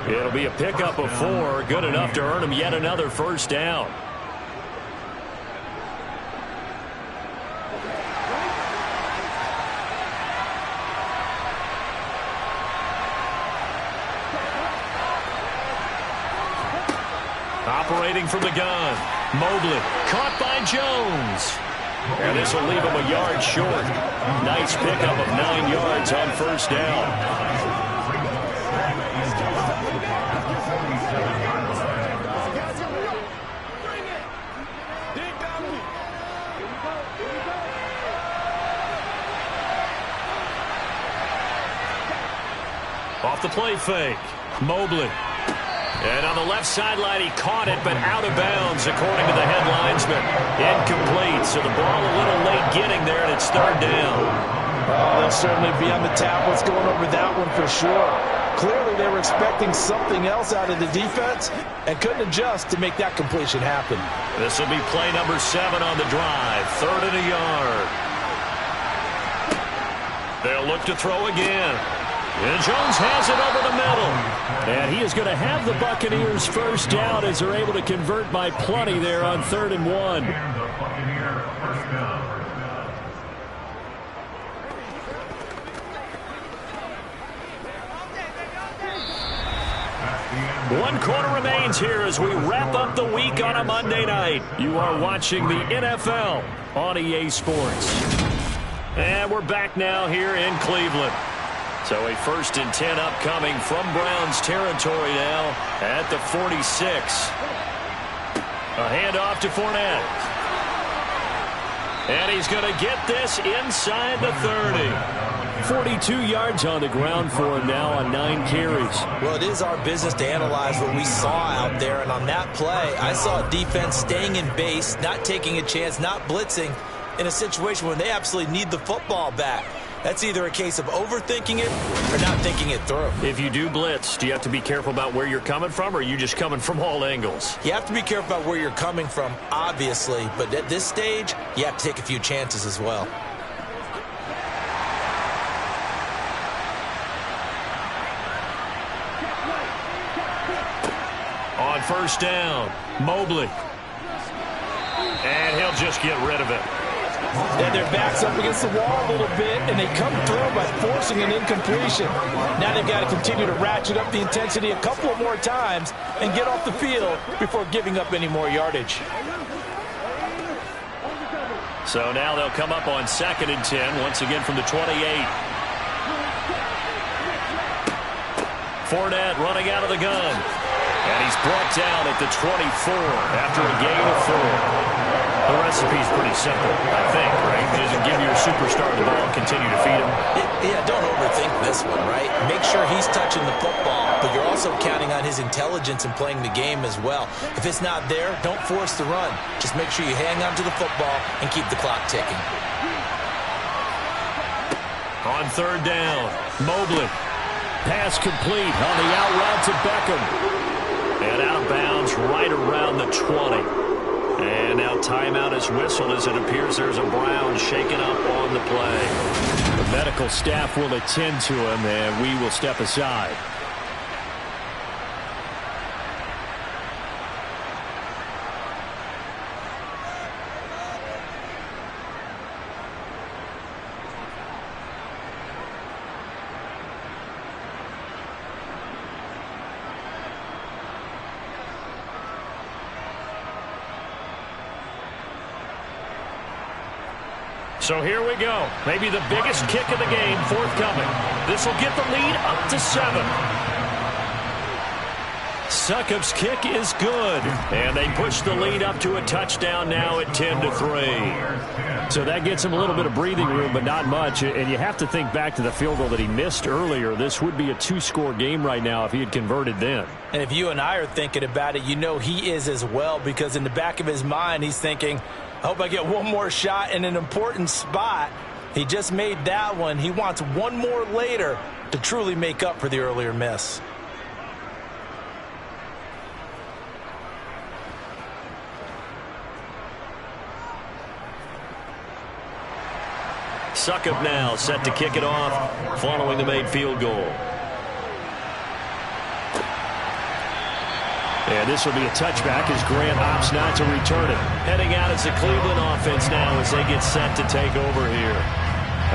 It'll be a pickup of 4, good enough to earn him yet another 1st down. Operating waiting from the gun. Mobley caught by Jones. And this will leave him a yard short. Nice pickup of 9 yards on first down. Off the play fake. Mobley. And on the left sideline, he caught it, but out of bounds, according to the head linesman. Incomplete, so the ball a little late getting there, and it's third down. Oh, they'll certainly be on the tablets going over that one for sure. Clearly, they were expecting something else out of the defense and couldn't adjust to make that completion happen. This will be play number 7 on the drive. 3rd and a yard. They'll look to throw again. And Jones has it over the middle. And he is going to have the Buccaneers first down as they're able to convert by plenty there on 3rd and 1. One quarter remains here as we wrap up the week on a Monday night. You are watching the NFL on EA Sports. And we're back now here in Cleveland. So a 1st and 10 upcoming from Browns territory now at the 46. A handoff to Fournette. And he's going to get this inside the 30. 42 yards on the ground for him now on 9 carries. Well, it is our business to analyze what we saw out there. And on that play, I saw a defense staying in base, not taking a chance, not blitzing in a situation where they absolutely need the football back. That's either a case of overthinking it or not thinking it through. If you do blitz, do you have to be careful about where you're coming from, or are you just coming from all angles? You have to be careful about where you're coming from, obviously. But at this stage, you have to take a few chances as well. On first down, Mobley. And he'll just get rid of it. And their backs up against the wall a little bit, and they come through by forcing an incompletion. Now they've got to continue to ratchet up the intensity a couple of more times and get off the field before giving up any more yardage. So now they'll come up on 2nd and 10, once again from the 28. Fournette running out of the gun. And he's brought down at the 24 after a gain of 4. The recipe's pretty simple, I think, right? Just give your superstar the ball and continue to feed him. Yeah, don't overthink this one, right? Make sure he's touching the football, but you're also counting on his intelligence in playing the game as well. If it's not there, don't force the run. Just make sure you hang on to the football and keep the clock ticking. On 3rd down, Mobley. Pass complete on the out route to Beckham. And out of bounds right around the 20. And now timeout is whistled as it appears there's a Brown shaken up on the play. The medical staff will attend to him, and we will step aside. So here we go. Maybe the biggest kick of the game forthcoming. This will get the lead up to 7. Succop's kick is good. And they push the lead up to a touchdown now at 10-3. So that gets him a little bit of breathing room, but not much. And you have to think back to the field goal that he missed earlier. This would be a 2-score game right now if he had converted then. And if you and I are thinking about it, you know he is as well, because in the back of his mind, he's thinking, I hope I get one more shot in an important spot. He just made that one. He wants one more later to truly make up for the earlier miss. Succop now set to kick it off following the made field goal. And this will be a touchback as Grant opts not to return it. Heading out as the Cleveland offense now as they get set to take over here.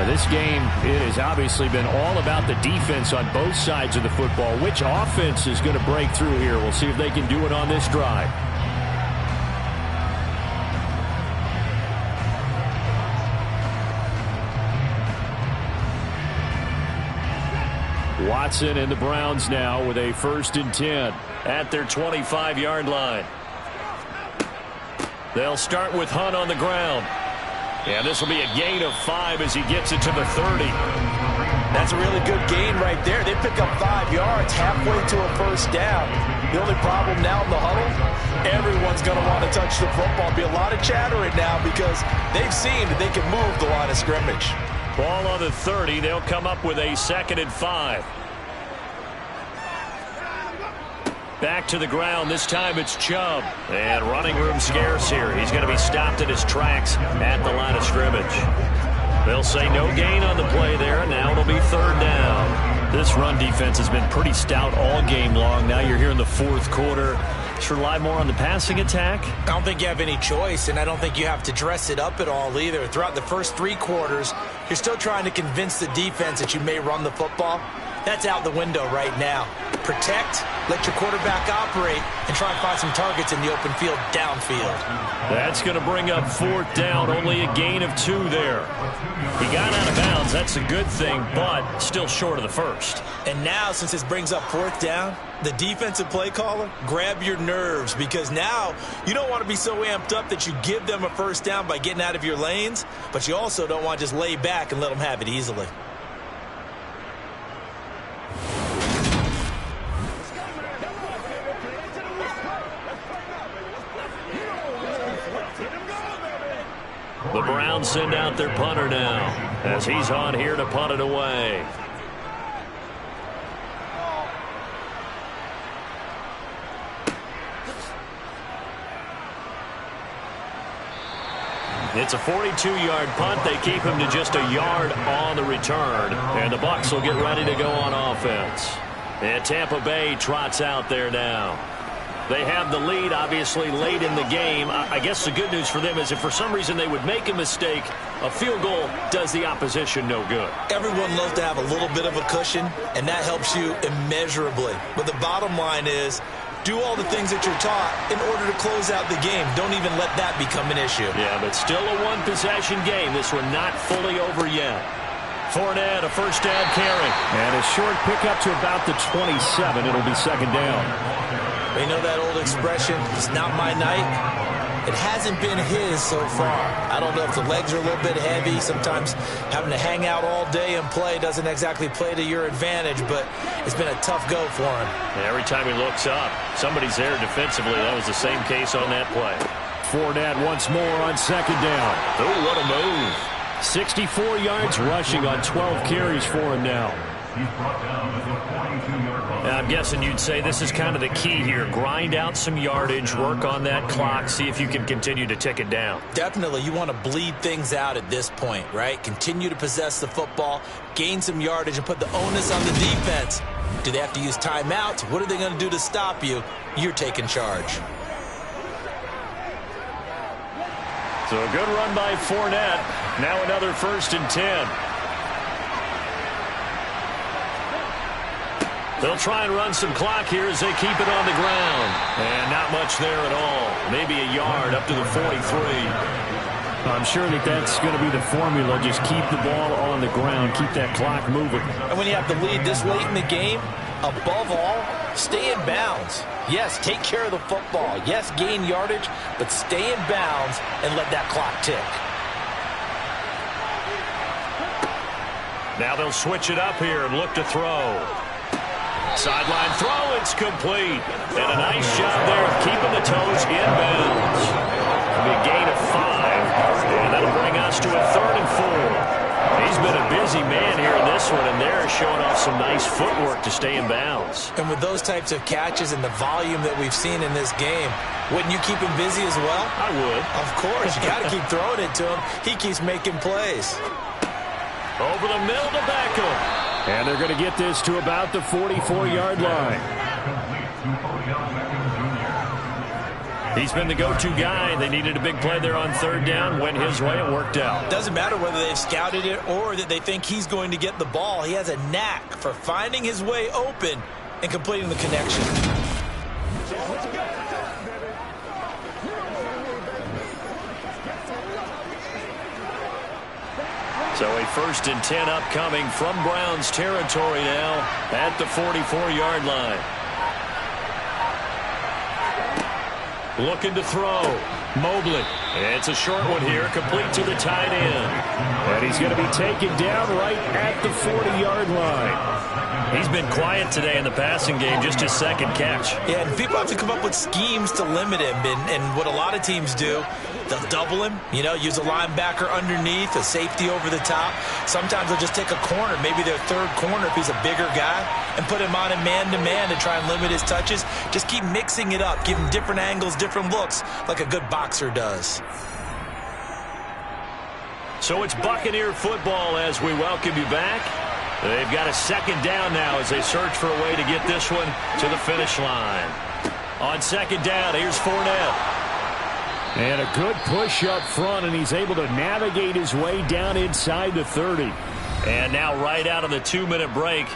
This game, it has obviously been all about the defense on both sides of the football. Which offense is going to break through here? We'll see if they can do it on this drive. Watson and the Browns now with a 1st and 10. At their 25-yard line. They'll start with Hunt on the ground. And this will be a gain of 5 as he gets it to the 30. That's a really good gain right there. They pick up 5 yards halfway to a 1st down. The only problem now in the huddle, everyone's going to want to touch the football. Be a lot of chatter right now because they've seen that they can move the line of scrimmage. Ball on the 30. They'll come up with a 2nd and 5. Back to the ground. This time it's Chubb. And running room scarce here. He's going to be stopped in his tracks at the line of scrimmage. They'll say no gain on the play there, and now it'll be 3rd down. This run defense has been pretty stout all game long. Now you're here in the 4th quarter. Should rely more on the passing attack? I don't think you have any choice, and I don't think you have to dress it up at all either. Throughout the first 3 quarters, you're still trying to convince the defense that you may run the football. That's out the window right now. Protect, let your quarterback operate, and try and find some targets in the open field downfield. That's going to bring up 4th down. Only a gain of 2 there. He got out of bounds. That's a good thing, but still short of the 1st. And now, since this brings up 4th down, the defensive play caller, grab your nerves because now you don't want to be so amped up that you give them a 1st down by getting out of your lanes, but you also don't want to just lay back and let them have it easily. The Browns send out their punter now as he's on here to punt it away. It's a 42-yard punt. They keep him to just a yard on the return. And the Bucs will get ready to go on offense. And Tampa Bay trots out there now. They have the lead, obviously, late in the game. I guess the good news for them is if for some reason they would make a mistake, a field goal does the opposition no good. Everyone loves to have a little bit of a cushion, and that helps you immeasurably. But the bottom line is, do all the things that you're taught in order to close out the game. Don't even let that become an issue. Yeah, but still a one-possession game. This one not fully over yet. Fournette, a 1st down carry. And a short pickup to about the 27. It'll be 2nd down. You know that old expression, it's not my night? It hasn't been his so far. I don't know if the legs are a little bit heavy. Sometimes having to hang out all day and play doesn't exactly play to your advantage, but it's been a tough go for him. Every time he looks up, somebody's there defensively. That was the same case on that play. Fournette once more on 2nd down. Oh, what a move. 64 yards rushing on 12 carries for him now. He's brought down at the 42-yard line. I'm guessing you'd say this is kind of the key here. Grind out some yardage, work on that clock, see if you can continue to tick it down. Definitely, you want to bleed things out at this point, right? Continue to possess the football, gain some yardage, and put the onus on the defense. Do they have to use timeouts? What are they going to do to stop you? You're taking charge. So a good run by Fournette. Now another 1st and 10. They'll try and run some clock here as they keep it on the ground. And not much there at all. Maybe a yard up to the 43. I'm sure that's going to be the formula. Just keep the ball on the ground. Keep that clock moving. And when you have the lead this late in the game, above all, stay in bounds. Yes, take care of the football. Yes, gain yardage, but stay in bounds and let that clock tick. Now they'll switch it up here and look to throw. Sideline throw, it's complete. And a nice job there of keeping the toes in bounds. It'll be a gain of 5. And that'll bring us to a 3rd and 4. He's been a busy man here in this one, and they're showing off some nice footwork to stay in bounds. And with those types of catches and the volume that we've seen in this game, wouldn't you keep him busy as well? I would. Of course. You got to keep throwing it to him. He keeps making plays. Over the middle to Beckham. And they're going to get this to about the 44-yard line. He's been the go-to guy. They needed a big play there on 3rd down. Went his way. It worked out. Doesn't matter whether they've scouted it or that they think he's going to get the ball. He has a knack for finding his way open and completing the connection. So a 1st and 10 upcoming from Browns territory now at the 44-yard line. Looking to throw. Mobley. It's a short one here, complete to the tight end. And he's going to be taken down right at the 40-yard line. He's been quiet today in the passing game, just his 2nd catch. Yeah, and people have to come up with schemes to limit him. And what a lot of teams do, they'll double him, use a linebacker underneath, a safety over the top. Sometimes they'll just take a corner, maybe their 3rd corner if he's a bigger guy, and put him on a man-to-man to try and limit his touches. Just keep mixing it up, give him different angles, different looks, like a good boxer does. So it's Buccaneer football as we welcome you back. They've got a 2nd down now as they search for a way to get this one to the finish line. On 2nd down, here's Fournette. And a good push up front, and he's able to navigate his way down inside the 30. And now right out of the 2-minute break,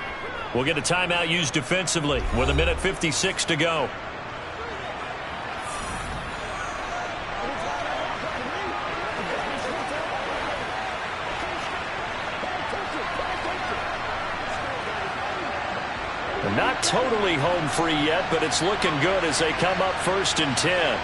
we'll get a timeout used defensively with 1:56 to go. Not totally home free yet, but it's looking good as they come up 1st and 10.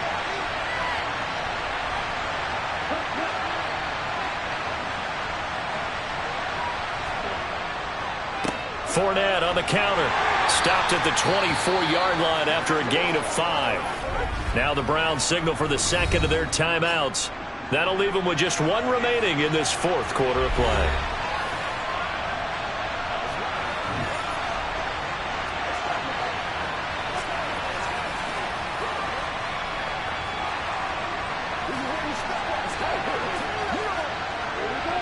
Fournette on the counter. Stopped at the 24-yard line after a gain of 5. Now the Browns signal for the 2nd of their timeouts. That'll leave them with just 1 remaining in this 4th quarter of play.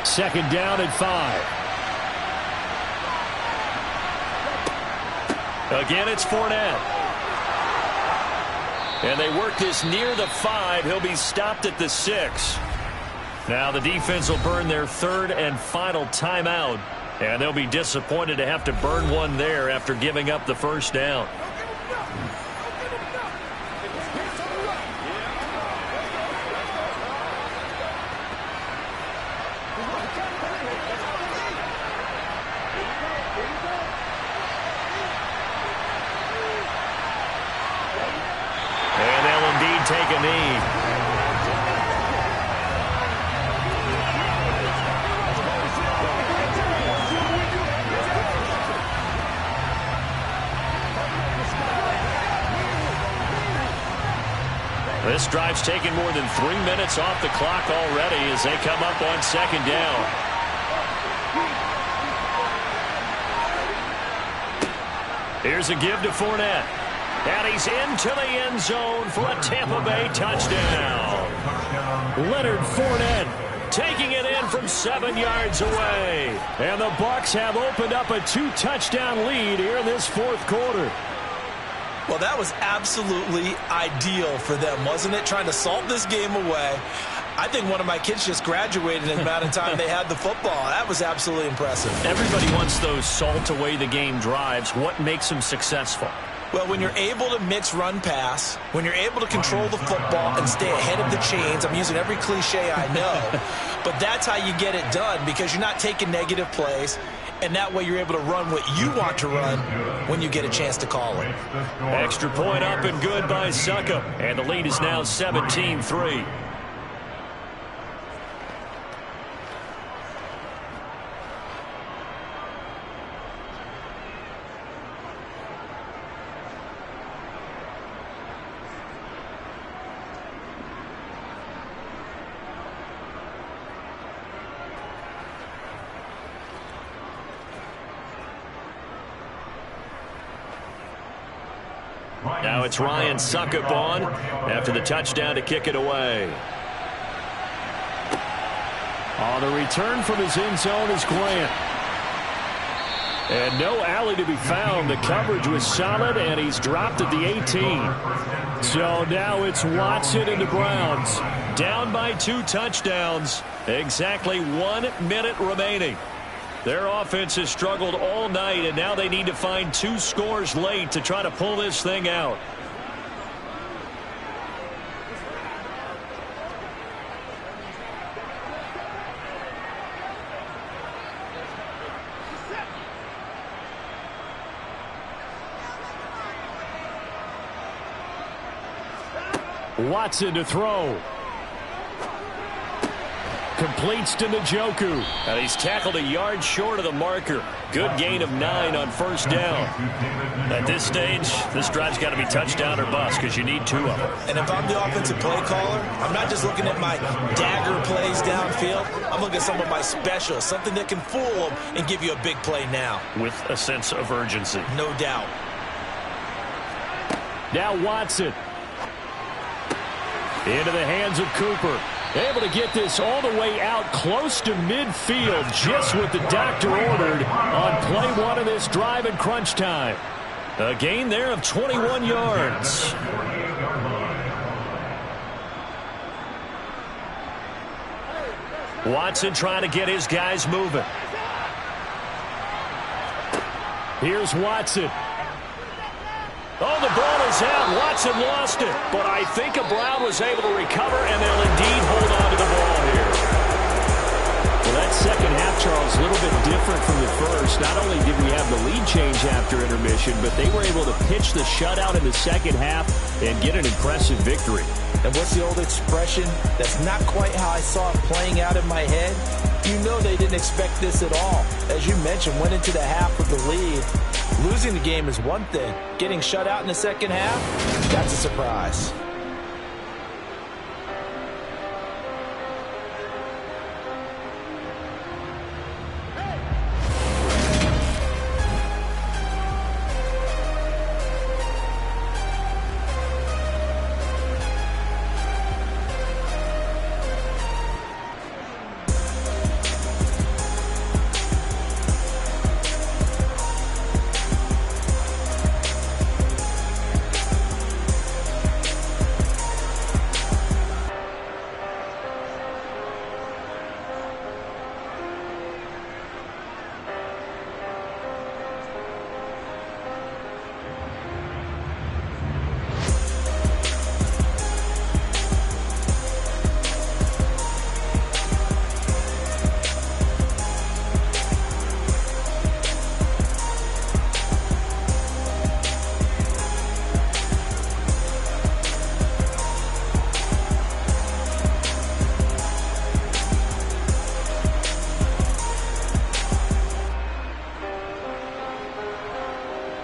Second down and 5. Again, it's Fournette. And they work this near the 5. He'll be stopped at the 6. Now the defense will burn their 3rd and final timeout. And they'll be disappointed to have to burn one there after giving up the 1st down. Take a knee. This drive's taken more than 3 minutes off the clock already as they come up on 2nd down. Here's a give to Fournette. And he's into the end zone for a Tampa Bay touchdown. Leonard Fournette taking it in from 7 yards away. And the Bucs have opened up a 2-touchdown lead here in this 4th quarter. Well, that was absolutely ideal for them, wasn't it? Trying to salt this game away. I think one of my kids just graduated in the amount of time they had the football. That was absolutely impressive. Everybody wants those salt away the game drives. What makes them successful? Well, when you're able to mix run-pass, when you're able to control the football and stay ahead of the chains, I'm using every cliche I know, but that's how you get it done because you're not taking negative plays, and that way you're able to run what you want to run when you get a chance to call it. Extra point up and good by Succop, and the lead is now 17-3. Now it's Ryan Succop on after the touchdown to kick it away. On the return from his end zone is Grant. And no alley to be found. The coverage was solid, and he's dropped at the 18. So now it's Watson and the Browns. Down by 2 touchdowns. Exactly 1 minute remaining. Their offense has struggled all night, and now they need to find 2 scores late to try to pull this thing out. Watson to throw. Completes to Njoku. And he's tackled a yard short of the marker. Good gain of 9 on first down. At this stage, this drive's got to be touchdown or bust because you need 2 of them. And if I'm the offensive play caller, I'm not just looking at my dagger plays downfield. I'm looking at some of my specials, something that can fool them and give you a big play now. With a sense of urgency. No doubt. Now Watson. Into the hands of Cooper. Able to get this all the way out close to midfield, just what the doctor ordered on play 1 of this drive in crunch time. A gain there of 21 yards. Watson trying to get his guys moving. Here's Watson. Oh, the ball is out. Watson lost it. But I think Brown was able to recover, and they'll indeed hold on to the ball here. Well, that second half, Charles, a little bit different from the first. Not only did we have the lead change after intermission, but they were able to pitch the shutout in the second half and get an impressive victory. And what's the old expression? That's not quite how I saw it playing out in my head. You know they didn't expect this at all. As you mentioned, went into the half with the lead. Losing the game is one thing. Getting shut out in the second half, that's a surprise.